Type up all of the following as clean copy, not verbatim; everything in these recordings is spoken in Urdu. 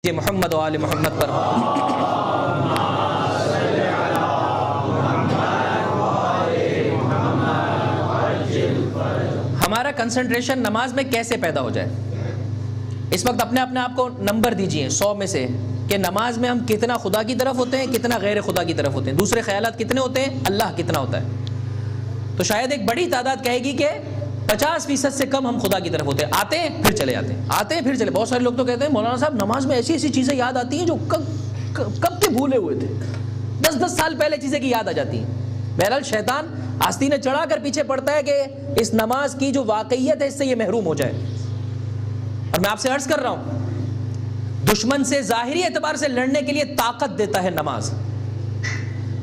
محمد و آل محمد پر ہمارا کنسنٹریشن نماز میں کیسے پیدا ہو جائے. اس وقت اپنے آپ کو نمبر دیجئے 100 میں سے کہ نماز میں ہم کتنا خدا کی طرف ہوتے ہیں, کتنا غیر خدا کی طرف ہوتے ہیں, دوسرے خیالات کتنے ہوتے ہیں, اللہ کتنا ہوتا ہے. تو شاید ایک بڑی تعداد کہے گی کہ 50% سے کم ہم خدا کی طرف ہوتے ہیں. آتے ہیں پھر چلے جاتے ہیں, آتے ہیں پھر چلے. بہت سارے لوگ تو کہتے ہیں مولانا صاحب نماز میں ایسی ایسی چیزیں یاد آتی ہیں جو کب کے بھولے ہوئے تھے, 10 سال پہلے چیزیں کی یاد آ جاتی ہیں. بہرحال شیطان آستینیں چڑھا کر پیچھے پڑتا ہے کہ اس نماز کی جو واقعیت ہے اس سے یہ محروم ہو جائے. اور میں آپ سے عرض کر رہا ہوں, دشمن سے ظاہری اعتبار سے لڑنے کے لیے طاقت دیتا ہے نماز,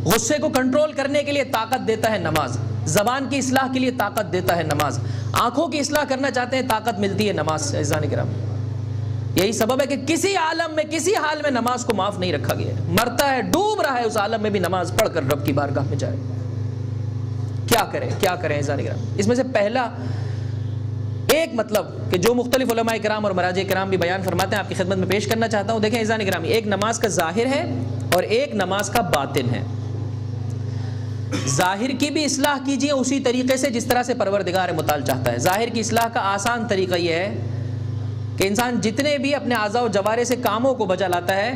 غصے کو کنٹرول کرنے کے لیے طاقت دیتا ہے نماز, زبان کی اصلاح کے لیے طاقت دیتا ہے نماز, آنکھوں کی اصلاح کرنا چاہتے ہیں طاقت ملتی ہے نماز سے. عزیزان کرام, یہی سبب ہے کہ کسی عالم میں کسی حال میں نماز کو معاف نہیں رکھا گیا ہے. مرتا ہے, ڈوب رہا ہے, اس عالم میں بھی نماز پڑھ کر رب کی بارگاہ میں جائے. کیا کریں عزیزان کرام. اس میں سے پہلا ایک مطلب کہ جو مختلف علماء کرام اور مراجع کرام بھی بیان فرماتے ہیں, آپ کی خدمت میں پیش کرنا چاہتا ہوں. دیکھیں عزیزان گرامی, ایک نماز کا ظاہر ہے اور ایک نماز کا باطن ہے. ظاہر کی بھی اصلاح کیجئے اسی طریقے سے جس طرح سے پروردگار متعال چاہتا ہے. ظاہر کی اصلاح کا آسان طریقہ یہ ہے کہ انسان جتنے بھی اپنے اعضاء و جوارح سے کاموں کو بجا لاتا ہے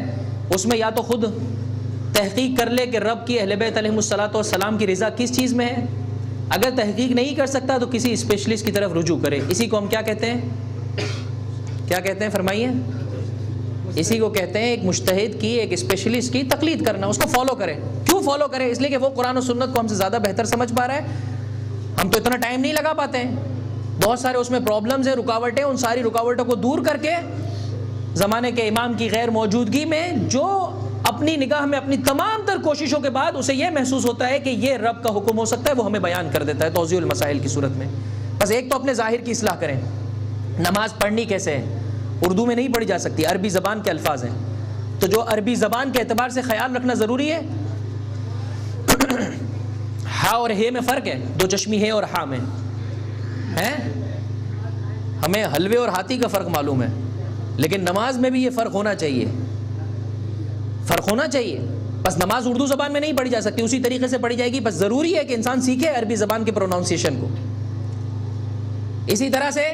اس میں یا تو خود تحقیق کر لے کہ رب کی اہل بیت علیہم الصلوۃ والسلام کی رضا کس چیز میں ہے. اگر تحقیق نہیں کر سکتا تو کسی اسپیشلسٹ کی طرف رجوع کرے. اسی کو ہم کیا کہتے ہیں فرمائیے. اسی کو کہتے ہیں ایک مجتہد کی, ایک اسپیشلسٹ کی تقلید کرنا, اس کو فالو کرے. کیوں فالو کرے؟ اس لیے کہ وہ قرآن و سنت کو ہم سے زیادہ بہتر سمجھ پا رہا ہے. ہم تو اتنا ٹائم نہیں لگا پاتے ہیں, بہت سارے اس میں پرابلمز ہیں, رکاوٹیں. ان ساری رکاوٹوں کو دور کر کے زمانے کے امام کی غیر موجودگی میں جو اپنی نگاہ میں اپنی تمام تر کوششوں کے بعد اسے یہ محسوس ہوتا ہے کہ یہ رب کا حکم ہو سکتا ہے, وہ ہمیں بیان کر دیتا ہے توضیح المسائل کی صورت میں. بس ایک تو اپنے ظاہر کی اصلاح کریں. نماز پڑھنی کیسے ہے؟ اردو میں نہیں پڑھی جا سکتی, عربی زبان کے الفاظ ہیں. تو جو عربی زبان کے اعتبار سے خیال رکھنا ضروری ہے, ہا اور ہے میں فرق ہے, دو چشمی ہے اور ہا میں ہے. ہمیں حلوے اور ہاتھی کا فرق معلوم ہے, لیکن نماز میں بھی یہ فرق ہونا چاہیے, بس نماز اردو زبان میں نہیں پڑھی جا سکتی, اسی طریقے سے پڑھی جائے گی. بس ضروری ہے کہ انسان سیکھے عربی زبان کے پروناؤنسیشن کو. اسی طرح سے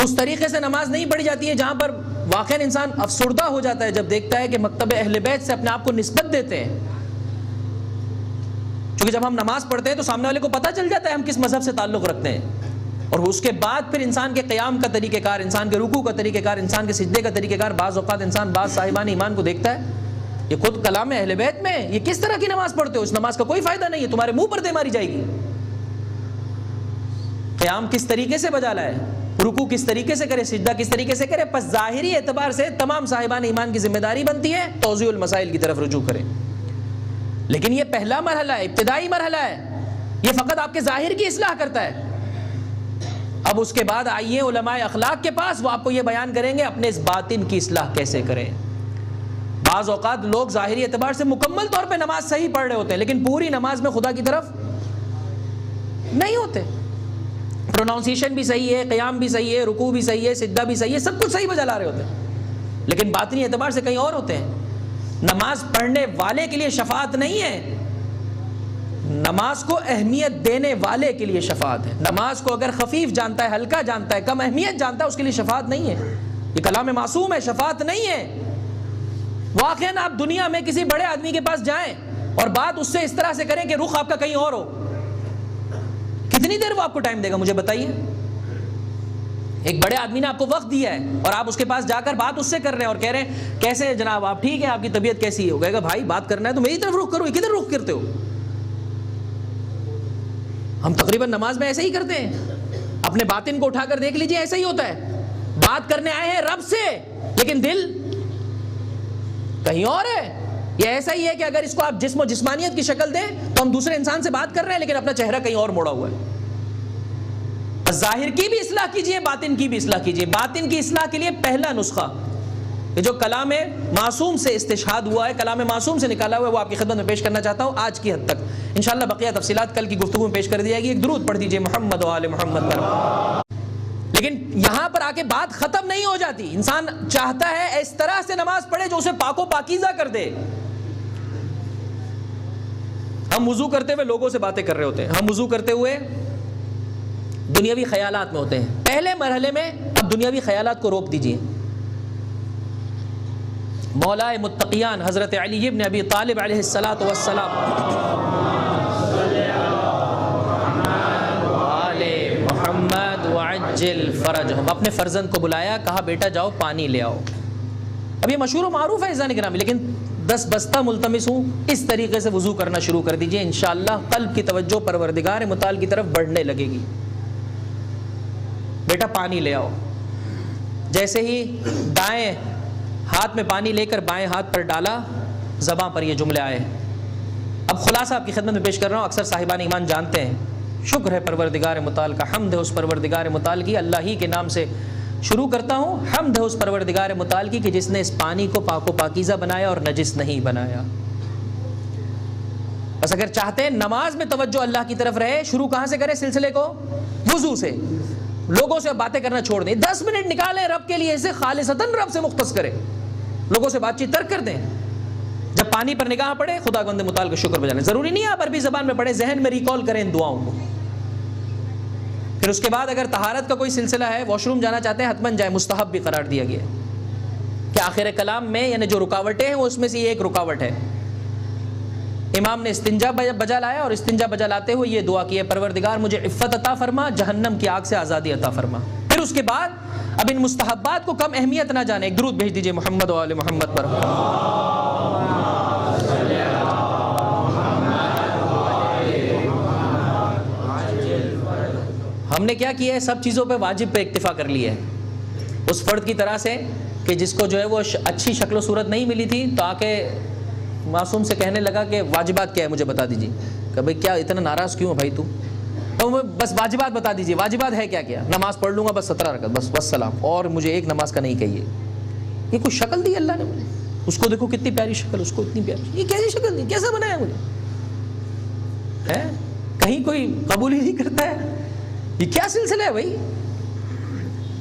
اس طریقے سے نماز نہیں پڑھی جاتی ہے جہاں پر واقعا انسان افسردہ ہو جاتا ہے جب دیکھتا ہے کہ مکتب اہل بیت سے اپنے آپ کو نسبت دیتے ہیں. چونکہ جب ہم نماز پڑھتے ہیں تو سامنے والے کو پتہ چل جاتا ہے ہم کس مذہب سے تعلق رکھتے ہیں, اور اس کے بعد پھر انسان کے قیام کا طریقہ کار, انسان کے رکوع کا طریقہ کار, انسان کے سجدے کا طریقہ کار, بعض اوقات انسان بعض صاحبان ایمان کو دیکھتا ہے, یہ خود کلام اہل بیت میں یہ کس طرح کی نماز پڑھتے ہو, اس نماز کا کوئی فائدہ نہیں ہے, تمہارے منہ پر دے ماری جائے گی. قیام کس طریقے سے بجا لائے, رکوع کس طریقے سے کرے, سجدہ کس طریقے سے کرے. پس ظاہری اعتبار سے تمام صاحبان ایمان کی ذمہ داری بنتی ہے توضیح المسائل کی طرف رجوع کریں. لیکن یہ پہلا مرحلہ ہے, ابتدائی مرحلہ ہے, یہ فقط آپ کے ظاہر کی اصلاح کرتا ہے. اب اس کے بعد آئیے علماء اخلاق کے پاس, وہ آپ کو یہ بیان کریں گے اپنے اس باطن کی اصلاح کیسے کریں. بعض اوقات لوگ ظاہری اعتبار سے مکمل طور پہ نماز صحیح پڑھ رہے ہوتے ہیں لیکن پوری نماز میں خدا کی طرف نہیں ہوتے. پروناؤنسیشن بھی صحیح ہے, قیام بھی صحیح ہے, رکوع بھی صحیح ہے, سجدہ بھی صحیح ہے, سب کچھ صحیح بجا لا رہے ہوتے ہیں لیکن باطنی اعتبار سے کہیں اور ہوتے ہیں. نماز پڑھنے والے کے لیے شفاعت نہیں ہے, نماز کو اہمیت دینے والے کے لیے شفاعت ہے. نماز کو اگر خفیف جانتا ہے, ہلکا جانتا ہے, کم اہمیت جانتا ہے, اس کے لیے شفاعت نہیں ہے. یہ کلام معصوم ہے, شفاعت نہیں ہے. واقعاً آپ دنیا میں کسی بڑے آدمی کے پاس جائیں اور بات اس سے اس طرح سے کریں کہ رخ آپ کا کہیں اور ہو, کتنی دیر وہ آپ کو ٹائم دے گا مجھے بتائیے. ایک بڑے آدمی نے آپ کو وقت دیا ہے اور آپ اس کے پاس جا کر بات اس سے کر رہے ہیں اور کہہ رہے ہیں کیسے ہیں جناب آپ, ٹھیک ہے, آپ کی طبیعت کیسی ہے. ہو گئے گا بھائی بات کرنا ہے تو میری طرف رخ کرو, کدھر رخ کرتے ہو. ہم تقریباً نماز میں ایسے ہی کرتے ہیں. اپنے باطن کو اٹھا کر دیکھ لیجئے, ایسا ہی ہوتا ہے. بات کرنے آئے ہیں رب سے لیکن دل کہیں اور ہے. یہ ایسا ہی ہے کہ اگر اس کو آپ جسم و جسمانیت کی شکل دیں تو ہم دوسرے انسان سے بات کر رہے ہیں لیکن اپنا چہرہ کہیں اور موڑا ہوا ہے. ظاہر کی بھی اصلاح کیجئے, باطن کی بھی اصلاح کیجئے. باطن کی اصلاح کے لیے پہلا نسخہ یہ جو کلام معصوم سے استشہاد ہوا ہے, کلام معصوم سے نکالا ہوا ہے, وہ آپ کی خدمت میں پیش کرنا چاہتا ہوں آج کی حد تک. انشاءاللہ بقیہ تفصیلات کل کی گفتگو میں پیش کر دی جائے گی. ایک درود پڑھ دیجئے محمد و آل محمد پر. لیکن یہاں پر آ کے بات ختم نہیں ہو جاتی. انسان چاہتا ہے اس طرح سے نماز پڑھے جو اسے پاک و پاکیزہ کر دے. ہم وضو کرتے ہوئے لوگوں سے باتیں کر رہے ہوتے ہیں, ہم وضو کرتے ہوئے دنیاوی خیالات میں ہوتے ہیں. پہلے مرحلے میں اب دنیاوی خیالات کو روک دیجئے. مولائے متقیان حضرت علی ابن ابی طالب علیہ الصلاۃ والسلام محمد وعجل فرجہم, اپنے فرزند کو بلایا, کہا بیٹا جاؤ پانی لے آؤ. اب یہ مشہور و معروف ہے عزیزان گرامی, لیکن 10 بستہ ملتمس ہوں اس طریقے سے وضو کرنا شروع کر دیجئے, انشاءاللہ قلب کی توجہ پروردگار متعال کی طرف بڑھنے لگے گی. بیٹا پانی لے آؤ. جیسے ہی دائیں ہاتھ میں پانی لے کر بائیں ہاتھ پر ڈالا, زباں پر یہ جملے آئے. اب خلاصہ آپ کی خدمت میں پیش کر رہا ہوں, اکثر صاحبان ایمان جانتے ہیں. شکر ہے پروردگار متعال کا, حمد ہے اس پروردگار متعال کی, اللہ ہی کے نام سے شروع کرتا ہوں. حمد ہے اس پروردگار متعال کی کہ جس نے اس پانی کو پاک و پاکیزہ بنایا اور نجس نہیں بنایا. بس اگر چاہتے ہیں نماز میں توجہ اللہ کی طرف رہے, شروع کہاں سے کرے سلسلے کو؟ وضو سے. لوگوں سے باتیں کرنا چھوڑ دیں, 10 منٹ نکالیں رب کے لیے, اسے خالصتاً رب سے مختص کریں, لوگوں سے بات چیت ترک کر دیں. جب پانی پر نگاہ پڑے خدا بند متعال کا شکر بجا لیں. ضروری نہیں ہے آپ عربی زبان میں پڑھیں, ذہن میں ریکال کریں ان دعاؤں کو. پھر اس کے بعد اگر طہارت کا کوئی سلسلہ ہے, واش روم جانا چاہتے ہیں, حتماً جائیں, مستحب بھی قرار دیا گیا ہے کہ آخر کلام میں یعنی جو رکاوٹیں ہیں وہ اس میں سے یہ ایک رکاوٹ ہے. امام نے استنجا بجا لایا اور استنجا بجا لاتے ہوئے یہ دعا کی ہے, پروردگار مجھے عفت عطا فرما, جہنم کی آگ سے آزادی عطا فرما. پھر اس کے بعد اب ان مستحبات کو کم اہمیت نہ جانے, ایک درود بھیج دیجئے محمد و آل محمد پر. ہم نے کیا کیا ہے, سب چیزوں پہ واجب پہ اکتفا کر لیا ہے. اس فرد کی طرح سے کہ جس کو جو ہے وہ اچھی شکل و صورت نہیں ملی تھی تو آ کے معصوم سے کہنے لگا کہ واجبات کیا ہے مجھے بتا دیجیے. کہ بھائی کیا اتنا ناراض کیوں ہے بھائی تو بس واجبات بتا دیجیے. واجبات ہے کیا کیا؟ نماز پڑھ لوں گا بس 17 رکعت بس والسلام, اور مجھے ایک نماز کا نہیں کہیے. یہ کوئی شکل دی اللہ نے مجھے, اس کو دیکھو کتنی پیاری شکل, اس کو اتنی پیاری, یہ کیسی شکل دی, کیسا بنایا مجھے ہے؟ کہیں کوئی قبول ہی نہیں کرتا ہے. یہ کیا سلسلہ ہے بھائی؟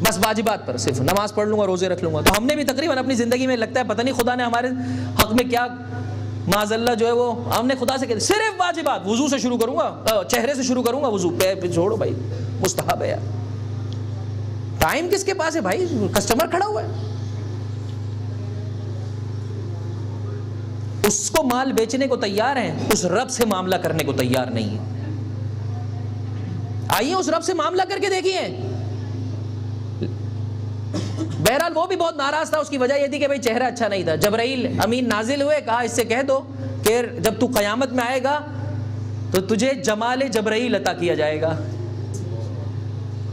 بس واجبات پر صرف نماز پڑھ لوں گا, روزے رکھ لوں گا. تو ہم نے بھی تقریباً اپنی زندگی میں لگتا ہے پتہ نہیں خدا نے ہمارے حق میں کیا معاذ اللہ جو ہے وہ ہم نے خدا سے کہا صرف واجبات, وضو سے شروع کروں گا, چہرے سے شروع کروں گا, وضو پہ چھوڑو بھائی, مستحب ہے یار. ٹائم کس کے پاس ہے بھائی؟ کسٹمر کھڑا ہوا ہے, اس کو مال بیچنے کو تیار ہیں, اس رب سے معاملہ کرنے کو تیار نہیں ہے. آئیے اس رب سے معاملہ کر کے دیکھیے. بہرحال وہ بھی بہت ناراض تھا, اس کی وجہ یہ تھی کہ بھئی چہرہ اچھا نہیں تھا. جبرائیل امین نازل ہوئے, کہا اس سے کہہ دو کہ جب تو قیامت میں آئے گا تو تجھے جمال جبرائیل عطا کیا جائے گا.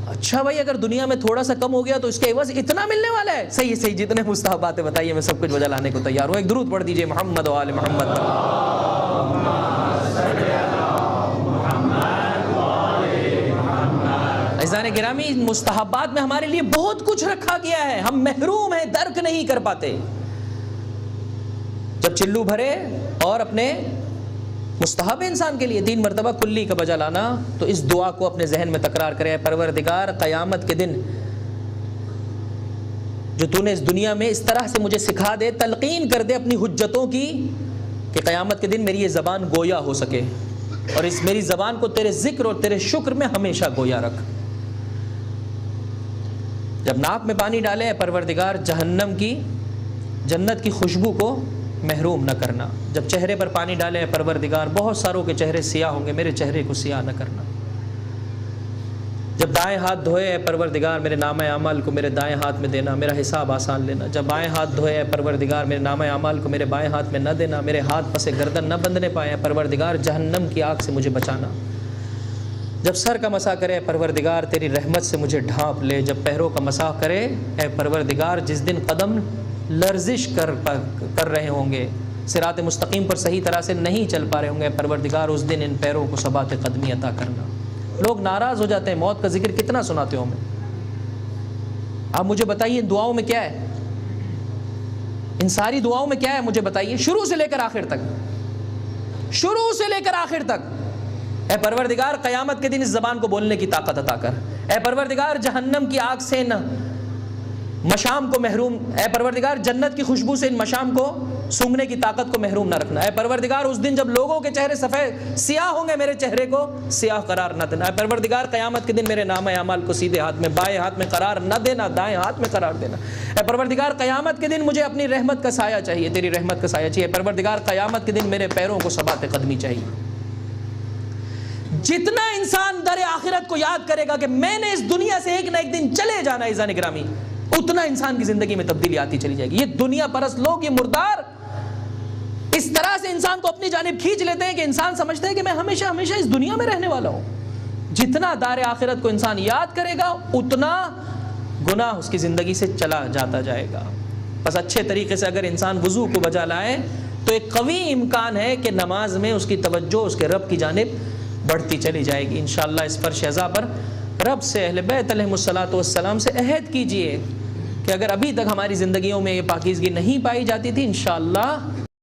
اچھا بھائی اگر دنیا میں تھوڑا سا کم ہو گیا تو اس کے عوض اتنا ملنے والا ہے. صحیح صحیح, جتنے مستحبات بتائیے میں سب کچھ وجہ لانے کو تیار ہوں. ایک درود پڑھ دیجئے محمد و آل محمد. عزیزان گرامی, مستحبات میں ہمارے لیے بہت کچھ رکھا گیا ہے, ہم محروم ہیں, درک نہیں کر پاتے. جب چلو بھرے اور اپنے مستحب انسان کے لیے 3 مرتبہ کلی کا بجا لانا, تو اس دعا کو اپنے ذہن میں تکرار کرے, پروردگار قیامت کے دن جو تو نے اس دنیا میں اس طرح سے مجھے سکھا دے, تلقین کر دے اپنی حجتوں کی, کہ قیامت کے دن میری یہ زبان گویا ہو سکے, اور اس میری زبان کو تیرے ذکر اور تیرے شکر میں ہمیشہ گویا رکھ. جب ناک میں پانی ڈالے, پروردگار جہنم کی جنت کی خوشبو کو محروم نہ کرنا. جب چہرے پر پانی ڈالے, پروردگار بہت ساروں کے چہرے سیاہ ہوں گے, میرے چہرے کو سیاہ نہ کرنا. جب دائیں ہاتھ دھوئے, پروردگار میرے نامہ اعمال کو میرے دائیں ہاتھ میں دینا, میرا حساب آسان لینا. جب بائیں ہاتھ دھوئے, پروردگار میرے نامہ اعمال کو میرے بائیں ہاتھ میں نہ دینا, میرے ہاتھ پس گردن نہ بندھنے پائے, پروردگار جہنم کی آگ سے مجھے بچانا. جب سر کا مسح کرے, پروردگار تیری رحمت سے مجھے ڈھانپ لے. جب پیروں کا مسح کرے, اے پروردگار جس دن قدم لرزش کر رہے ہوں گے, صراط مستقیم پر صحیح طرح سے نہیں چل پا رہے ہوں گے, پروردگار اس دن ان پیروں کو ثبات قدمی عطا کرنا. لوگ ناراض ہو جاتے ہیں, موت کا ذکر کتنا سناتے ہو میں. آپ مجھے بتائیے ان دعاؤں میں کیا ہے, ان ساری دعاؤں میں کیا ہے مجھے بتائیے, شروع سے لے کر آخر تک, شروع سے لے کر آخر تک. اے پروردگار قیامت کے دن اس زبان کو بولنے کی طاقت عطا کر. اے پروردگار جہنم کی آگ سے نہ مشام کو محروم، اے پروردگار جنت کی خوشبو سے ان مشام کو سونگھنے کی طاقت کو محروم نہ رکھنا، اے پروردگار اس دن جب لوگوں کے چہرے سفید سیاہ ہوں گے میرے چہرے کو سیاہ قرار نہ دینا، اے پروردگار قیامت کے دن میرے نامہ اعمال کو سیدھے ہاتھ میں بائیں ہاتھ میں قرار نہ دینا، دائیں ہاتھ میں قرار دینا، اے پروردگار قیامت کے دن مجھے اپنی رحمت کا سایہ چاہیے، تیری رحمت کا سایہ چاہیے، اے پروردگار قیامت کے دن میرے پیروں کو ثبات قدمی چاہیے۔ جتنا انسان در آخرت کو یاد کرے گا کہ میں نے اس دنیا سے ایک نہ ایک دن چلے جانا ہے عزیزان گرامی، اتنا انسان کی زندگی میں تبدیلی آتی چلی جائے گی۔ یہ دنیا پرست لوگ، یہ مردار اس طرح سے انسان کو اپنی جانب کھینچ لیتے ہیں کہ انسان سمجھتے ہے کہ میں ہمیشہ ہمیشہ اس دنیا میں رہنے والا ہوں۔ جتنا دار آخرت کو انسان یاد کرے گا اتنا گناہ اس کی زندگی سے چلا جاتا جائے گا۔ بس اچھے طریقے سے اگر انسان وضو کو بجا لائے تو ایک قوی امکان ہے کہ نماز میں اس کی توجہ اس کے رب کی جانب بڑھتی چلی جائے گی۔ انشاءاللہ اس پر شہزا پر رب سے اہل بیت علیہم الصلوۃ والسلام سے عہد کیجئے کہ اگر ابھی تک ہماری زندگیوں میں یہ پاکیزگی نہیں پائی جاتی تھی، انشاءاللہ